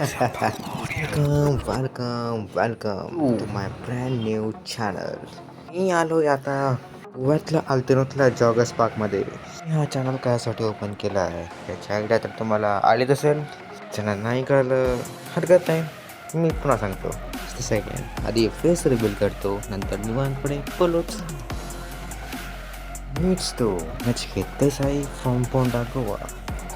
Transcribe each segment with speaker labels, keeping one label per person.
Speaker 1: Welcome to my brand new channel. मी आलो आता गोव्यातल्या अल्तिनोतल्या जॉगर्स पार्कमध्ये. हा चॅनल कायसाठी ओपन केला आहे याची आयडिया तर तुम्हाला आलीच असेल. चॅनल नाही कळलं हरकत नाही, मी पुन्हा सांगतो. सेकंड आधी फेस रिव्हील करतो, नंतर निवांतपणे बोलोच. मीच तो नचिकेत देसाई फ्रॉम पोंडा गोवा.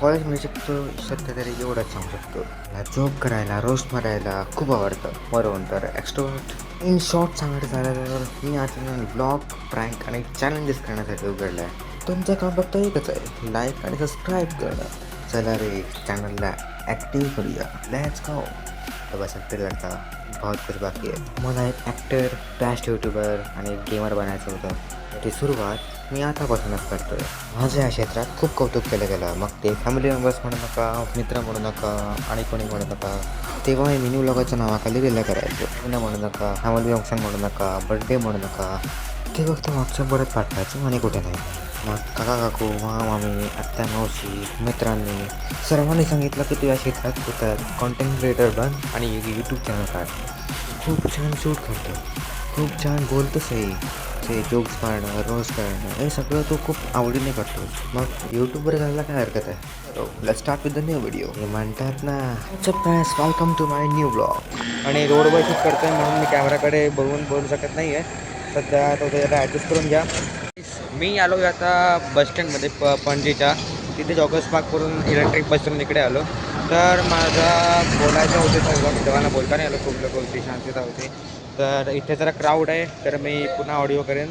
Speaker 1: कॉलेज म्हणू शकतो सध्या तरी एवढंच सांगू शकतो. मला जॉब करायला रोस्ट मारायला खूप आवडतं, बरोबर तर एक्स्ट्रोवर्ट. इन शॉर्ट सांगायचं झालं तर मी हा चॅनल ब्लॉग, प्रँक आणि चॅलेंजेस करण्यासाठी उघडला आहे. तुमचं काम फक्त एकच आहे, लाईक आणि सबस्क्राईब करणं. चला रे चॅनलला ॲक्टिव्ह करूया, लेट्स गो. बस ॲक्टर करता बहुत कुछ बाकी आहे. मला एक ॲक्टर, बेस्ट यूट्यूबर आणि एक गेमर बनायचं होतं. त्याची सुरुवात मी आतापासूनच करतो आहे. माझ्या या क्षेत्रात खूप कौतुक केलं गेलं, मग ते फॅमिली मेंबर्स म्हणू नका, मित्र म्हणू नका आणि कोणी म्हणू नका. तेव्हा मी मिनी व्लॉगाच्या नावाखाली रिला करायचो. पुन्हा म्हणू नका, फॅमिली फंक्शन म्हणू नका, बर्थडे म्हणू नका. ते फक्त मागच्या परत पाठवायचं आणि कुठे नाही. मग काका काकू, मामा मामी, आत्या मावशी, मित्रांनी सर्वांनी सांगितलं की तू या क्षेत्रात होतात, कॉन्टेंट क्रिएटर बन आणि यूट्यूब चॅनल काढ. खूप छान शूट करतो, खूप छान बोलतोसही. ते जोक्स काढणं, रोज काढणं हे सगळं तो खूप आवडीने करतो. मग यूट्यूबवर जायला काय हरकत आहे. Let's start with the new video. हे म्हणतात ना, welcome to my new blog. आणि रोडवर शूट करतोय म्हणून मी कॅमेराकडे बघून बोलू शकत नाही आहे सध्या, तो त्याला ॲडजस्ट करून घ्या. मी आलो आता बसस्टँडमध्ये पणजीच्या तिथे जॉगर्स पार्कवरून इलेक्ट्रिक बसवरून इकडे आलो. तर माझा बोलायचं होते तेव्हा बोलता नाही आलो, खूप लोक होती, शांतता होती. तर इथे जरा क्राऊड आहे तर मी पुन्हा ऑडिओ करेन.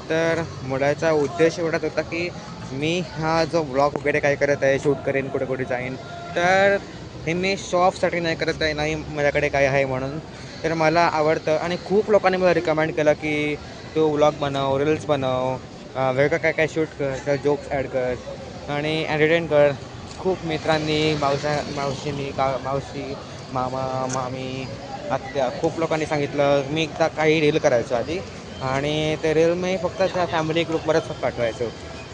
Speaker 1: तर बोलायचा उद्देश एवढाच होता की मी हा जो ब्लॉग वगैरे काय करत आहे, शूट करेन, कुठे कुठे जाईन, तर हे मी शो ऑफसाठी नाही करत आहे, नाही माझ्याकडे काय आहे म्हणून. तर मला आवडतं आणि खूप लोकांनी मला रिकमेंड केलं की तू व्लॉग बनव, रील्स बनव, वेगळं काय काय शूट कर, तर जोक्स ॲड कर आणि एंटरटेन कर. खूप मित्रांनी, मावशींनी, मावशी, मामा, मामी, आत्या, खूप लोकांनी सांगितलं. मी एकदा काही रील करायचो आधी आणि ते रील मी फक्त त्या फॅमिली ग्रुपवरच पाठवायचो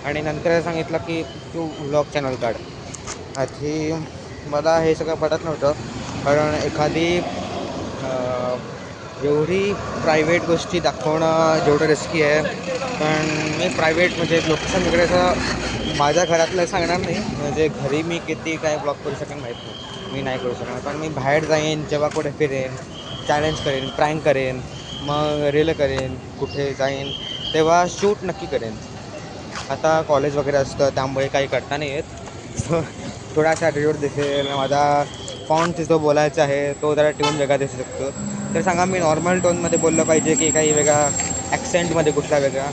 Speaker 1: आणि नंतर सांगितलं की तू व्लॉग चॅनल काढ. आधी मला हे सगळं पटत नव्हतं, कारण एखादी एवढी प्रायव्हेट गोष्टी दाखवणं जेवढं रिस्की आहे. पण मी प्रायव्हेट म्हणजे लोकेशन वगैरेचं माझ्या घरातलं सांगणार नाही, म्हणजे घरी मी किती काय ब्लॉग करू शकेन माहीत नाही, मी नाही करू शकणार. पण मी बाहेर जाईन, जेव्हा कुठे फिरेन, चॅलेंज करेन, प्रँक करेन, मग रील करेन, कुठे जाईन तेव्हा शूट नक्की करेन. आता कॉलेज वगैरे असतं त्यामुळे काही करता नाही येत. सो थोडासा ॲटिट्यूड दिसेल, माझा फॉन्ट जो बोलायचा आहे तो जरा ट्यून वेगळा दिसू शकतो. तर सांगा मी नॉर्मल टोनमध्ये बोललं पाहिजे की काही वेगळा ॲक्सेंटमध्ये कुठला वेगळा,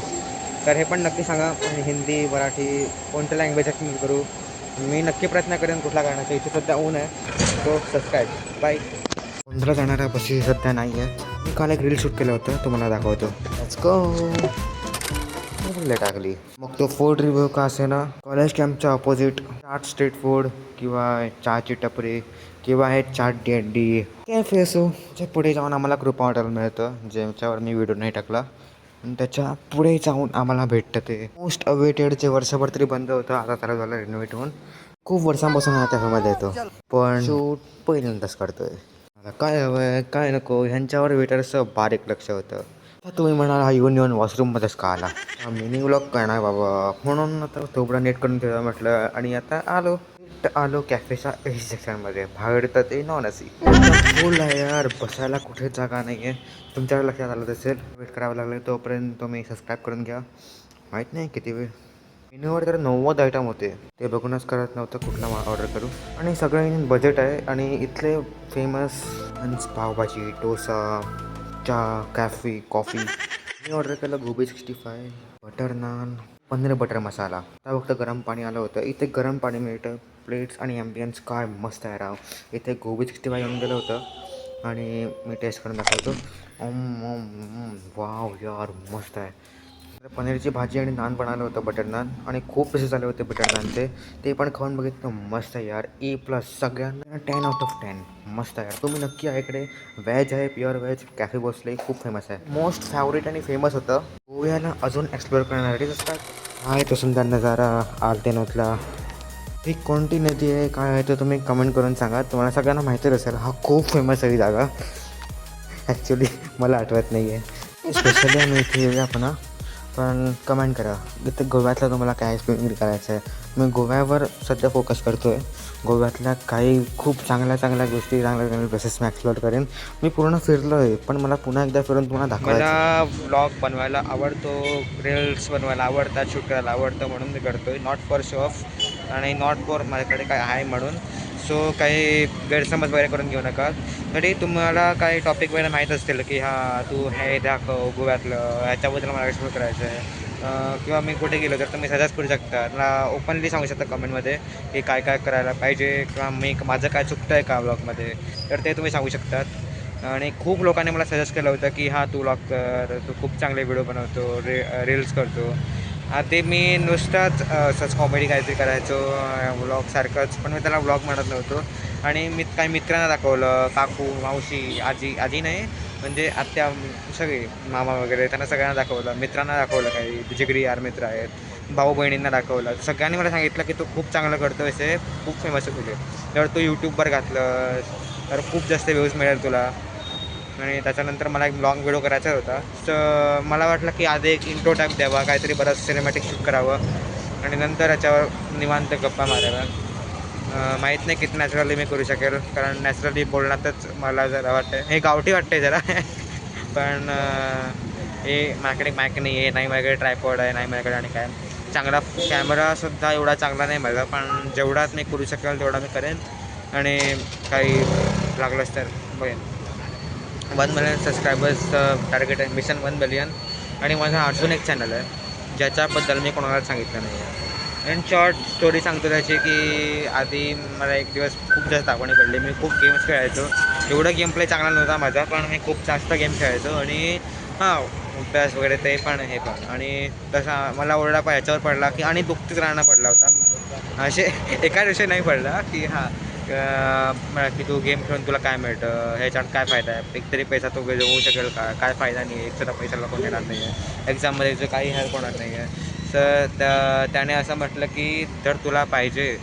Speaker 1: तर हे पण नक्की सांगा. हिंदी, मराठी कोणत्या लँग्वेजात मी करू, मी नक्की प्रयत्न करेन कुठला करण्याचा. इथे सध्या ऊन आहे, तो सबस्क्राईब बाय. पंधरा जाणाऱ्या बसी सध्या नाही आहे. मी काल एक रील शूट केलं होतं, तुम्हाला दाखवतो. Let's go. टाकली. मग तो फूड रिव्ह्यू का असे ना, कॉलेज कॅम्पच्या ऑपोजिट चाट स्ट्रीट फूड किंवा चहाची टपरी किंवा हे चाट डी कॅफे असो, जे पुढे जाऊन आम्हाला ग्रुप ऑर्डर मिळतं, ज्याच्यावर मी व्हिडिओ नाही टाकला. आणि त्याच्या पुढे जाऊन आम्हाला भेटतं ते मोस्ट अवेटेड, जे वर्षभर तरी बंद होतं, आता त्याला झालं रिनोव्हेट होऊन. खूप वर्षांपासून हा कॅफेमध्ये येतो, पण शूट पहिल्यांदाच करतोय. आता काय हवं काय नको ह्यांच्यावर वेटरचं बारीक लक्ष होतं. आता तुम्ही म्हणाल हा येऊन वॉशरूममध्येच का आला, मिनी व्लॉग करणार बाबा म्हणून आता थोडं नेट करून ठेवा म्हटलं. आणि आता आलो कॅफेच्या ए सेक्शनमध्ये. बाहेर तर ते नॉन एसी फुल आहे यार, बसायला कुठे जागा नाही आहे. तुमच्या लक्षात आलं असेल, वेट करावं लागलं. तोपर्यंत तुम्ही सबस्क्राईब करून घ्या. माहीत नाही किती वेळ. मेन्यूवर तर 90 आयटम होते, ते बघूनच करत नव्हतं कुठला ऑर्डर करू. आणि सगळं बजेट आहे. आणि इथले फेमस पावभाजी, डोसा, चहा, कॉफी. मी ऑर्डर केलं गोबी 65, बटर नान, पनीर बटर मसाला. आता फक्त गरम पाणी आलं होतं. इथे गरम पाणी मिळतं, प्लेट्स आणि ॲम्बियन्स काय मस्त आहे राव. इथे गोबी 65 येऊन गेलं होतं आणि मी टेस्ट करून दाखवतो. वाव यार मस्त आहे. पनीरची भाजी आणि नान पण आलं होतं, बटर नान, आणि खूप पीसेस आले होते बटर नानचे. ते पण खाऊन बघितलं, मस्त आहे यार. A+, सगळ्यांना 10 आउट ऑफ 10. मस्त आहे यार, तुम्ही नक्की आहे. इकडे व्हेज आहे, प्युअर व्हेज. कॅफे भोसले खूप फेमस आहे, मोस्ट फॅवरेट आणि फेमस होतं. गोव्याला अजून एक्सप्लोअर करणारे असतात. आहे तो सुंदर नजारा आल्तिनोतला. ही कोणती नदी आहे काय आहे ते तुम्ही कमेंट करून सांगा. तुम्हाला सगळ्यांना माहितीच असेल, हा खूप फेमस आहे ही जागा. ॲक्च्युली मला आठवत नाही आहे. स्पेशली आम्ही इथे येऊया आपण, पण कमेंट करा इथे गोव्यातलं तुम्हाला काय एक्सप्लेन करायचं आहे. मी गोव्यावर सध्या फोकस करतो आहे. गोव्यातल्या काही खूप चांगल्या चांगल्या गोष्टी, चांगल्या चांगल्या प्लेसेस मी एक्सप्लोअर करेन. मी पूर्ण फिरलो आहे, पण मला पुन्हा एकदा फिरून तुम्हाला दाखवायचं.
Speaker 2: मला व्लॉग बनवायला आवडतो, रील्स बनवायला आवडतात, शूट करायला आवडतं, म्हणून मी करतो आहे. नॉट फॉर शो ऑफ आणि नॉट फॉर माझ्याकडे काय आहे म्हणून. सो काही गैरसमज वगैरे करून घेऊ नका. तरी तुम्हाला काही टॉपिक वगैरे माहीत असतील की हां तू हे दाखव गोव्यातलं, ह्याच्याबद्दल मला एक्सप्लोर करायचं आहे, किंवा मी कुठे गेलो तर तुम्ही सजेस्ट करू शकता. मला ओपनली सांगू शकता कमेंटमध्ये की काय काय करायला पाहिजे, किंवा माझं काय चुकतं आहे का व्लॉगमध्ये, तर ते तुम्ही सांगू शकतात. आणि खूप लोकांनी मला सजेस्ट केलं होतं की हां तू व्लॉग कर, तू खूप चांगले व्हिडिओ बनवतो, रील्स करतो. ते मी नुसताच असंच कॉमेडी काहीतरी करायचो व्लॉगसारखंच, पण मी त्याला व्लॉग म्हणत नव्हतो. आणि मी काही मित्रांना दाखवलं, काकू, मावशी, आजी नाही म्हणजे आत्या, सगळे मामा वगैरे, त्यांना सगळ्यांना दाखवलं. मित्रांना दाखवलं, काही जिगरी यार मित्र आहेत, भाऊ बहिणींना दाखवलं. सगळ्यांनी मला सांगितलं की तू खूप चांगलं करतो, असे खूप फेमस आहे तुझे. जर तू यूट्यूबवर घातलं तर खूप जास्त व्ह्यूज मिळेल तुला. आणि त्याच्यानंतर मला एक लॉंग व्हिडिओ करायचा होता. तर मला वाटलं की आधी एक इंट्रो टाईप द्यावा, काहीतरी बरंच सिनेमॅटिक शूट करावं आणि नंतर याच्यावर निवांत गप्पा माराव्या. माहीत नाही किती नॅचरली मी करू शकेल, कारण नॅचरली बोलण्यातच मला जरा वाटतं हे गावठी वाटतं आहे जरा. पण हे माझ्याकडे मॅक नाही आहे, नाही माझ्याकडे ट्रायपॉड आहे, नाही माझ्याकडे आणि काय चांगला कॅमेरासुद्धा एवढा चांगला नाही माझा, पण जेवढाच मी करू शकेल तेवढा मी करेन. आणि काही लागलंच तर बघेन. 1 मिलियन सबस्क्रायबर्स टार्गेट आहे, मिशन 1 मिलियन. आणि माझा अजून एक चॅनल आहे ज्याच्याबद्दल मी कोणाला सांगितलं नाही आहे. आणि शॉर्ट स्टोरी सांगतो त्याची की आधी मला एक दिवस खूप जास्त आठवणी पडली. मी खूप गेम्स खेळायचो, एवढं गेम प्ले चांगला नव्हता माझा, पण मी खूप जास्त गेम खेळायचो. आणि हां अभ्यास वगैरे ते पण हे पण. आणि तसा मला ओरडा ह्याच्यावर पडला की आणि दुःखीच राहणं पडला होता. असे एका दिवशी नाही पडला की हां की तू गेम खेळून तुला काय मिळतं, ह्याच्यात काय फायदा आहे, एकतरी पैसा तो होऊ शकेल का, काय फायदा नाही आहे, एकसुद्धा पैशाला कोण येणार नाही आहे, एक्झाममध्ये तुझं काही हेल्प होणार नाही आहे. तर त्याने असं म्हटलं की जर तुला पाहिजे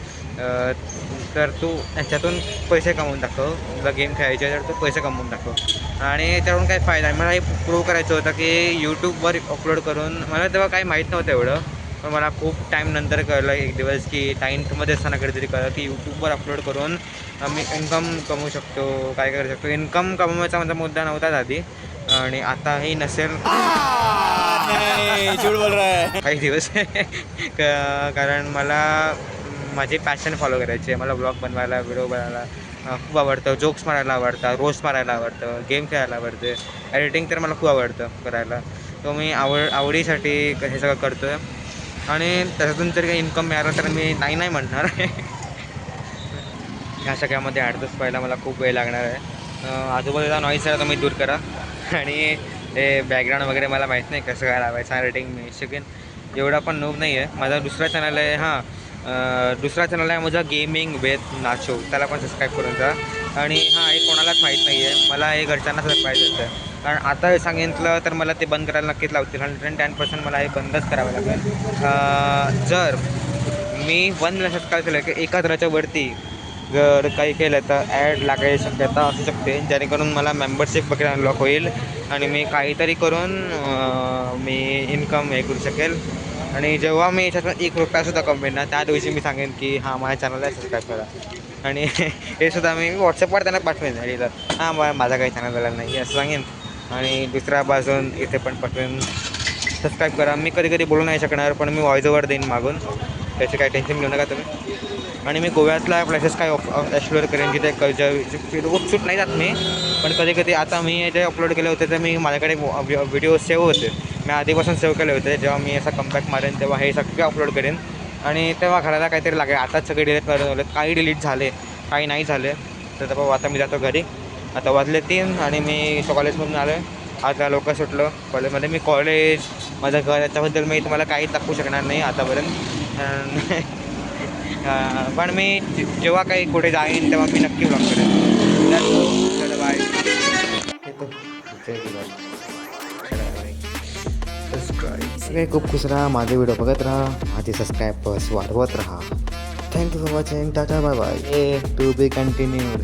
Speaker 2: तर तू ह्याच्यातून पैसे कमवून दाखव, तुला गेम खेळायचे तर तू पैसे कमवून दाखव. आणि त्याच्याकडून काही फायदा नाही. मला हे प्रूव्ह करायचं होतं की यूट्यूबवर अपलोड करून, मला तेव्हा काही माहीत नव्हतं एवढं, पण मला खूप टाईम नंतर कळलं एक दिवस की 9th असताना कधीतरी कळलं की यूट्यूबवर अपलोड करून मी इन्कम कमवू शकतो, काय करू शकतो. इन्कम कमवायचा माझा मुद्दा नव्हताच आधी, आणि आताही नसेल काही दिवस. कारण मला माझी पॅशन फॉलो करायची आहे. मला ब्लॉग बनवायला, व्हिडिओ बनवायला खूप आवडतं, जोक्स मारायला आवडतं, रोस्ट मारायला आवडतं, गेम खेळायला आवडते, एडिटिंग तर मला खूप आवडतं करायला. तो मी आवडीसाठी हे सगळं करतो आहे. आणि त्याच्यातून जर काही इन्कम मिळालं तर मी नाही म्हणणार. ह्या सगळ्यामध्ये ॲडजस्ट व्हायला मला खूप वेळ लागणार आहे. आजूबाजूला नॉईज जरा तुम्ही दूर करा. आणि ते बॅकग्राऊंड वगैरे मला माहीत नाही कसं काय लावायचं, एडिटिंग मी शिकेन. एवढा पण नूब नाही आहे. माझा दुसरा चॅनल आहे, दुसरा चॅनल आहे माझा गेमिंग विथ नाचो, त्याला पण सबस्क्राईब करून जा. आणि हे कोणालाच माहीत नाही आहे, मला हे घरच्यांना सरप्राईज होतं. कारण आता हे सांगितलं तर मला ते बंद करायला नक्कीच लावतील. 110% मला हे बंदच करावं लागेल. जर मी 1 मिलियन सबस्क्राईब केलं की एका हजाराच्या वरती जर काही केलं तर ॲड लागायची शक्यता असू शकते, जेणेकरून मला मेंबरशिप वगैरे अनलॉक होईल आणि मी काहीतरी करून मी इन्कम हे करू शकेल. आणि जेव्हा मी याच्यातून ₹1सुद्धा कमवेन ना, त्या दिवशी मी सांगेन की माझ्या चॅनलला सबस्क्राईब करा. आणि हे सुद्धा मी व्हॉट्सअपवर त्यांना पाठवेन आणि माझा काही चॅनल झाला नाही असं सांगेन. आणि दुसऱ्या बाजून इथे पण पाठवेन सबस्क्राईब करा. मी कधी कधी बोलू नाही शकणार, पण मी व्हॉइस ओव्हर देईन मागून, त्याची काही टेन्शन घेऊ नका तुम्ही. आणि मी गोव्यातल्या प्लेसेस काय एक्सप्लोअर करेन जिथे शूट नाही जात मी, पण कधी कधी आता मी जे अपलोड केले होते तर मी माझ्याकडे व्हिडिओ सेव्ह होते, मी आधीपासून सेव्ह केले होते. जेव्हा मी असा कमबॅक मारेन तेव्हा हे सगळे अपलोड करेन. आणि तेव्हा घराला काहीतरी लागेल. आताच सगळे डिलीट करून काही डिलीट झाले, काही नाही झाले. तर बाबा आता मी जातो घरी. आता वाजले 3 आणि मी कॉलेजमधून आलो आहे. आता लवकर सुटलो कॉलेजमध्ये. मी कॉलेज, माझं घर याच्याबद्दल मी तुम्हाला काहीच दाखवू शकणार नाही आतापर्यंत. पण मी जेव्हा काही कुठे जाईन तेव्हा मी नक्की ब्लॉग करेन. बाय.
Speaker 1: सगळे खूप खुश राहा, माझे व्हिडिओ बघत राहा, माझे सबस्क्रायबर्स वाढवत राहा. Thank you for watching. Tata bye bye. To be continued.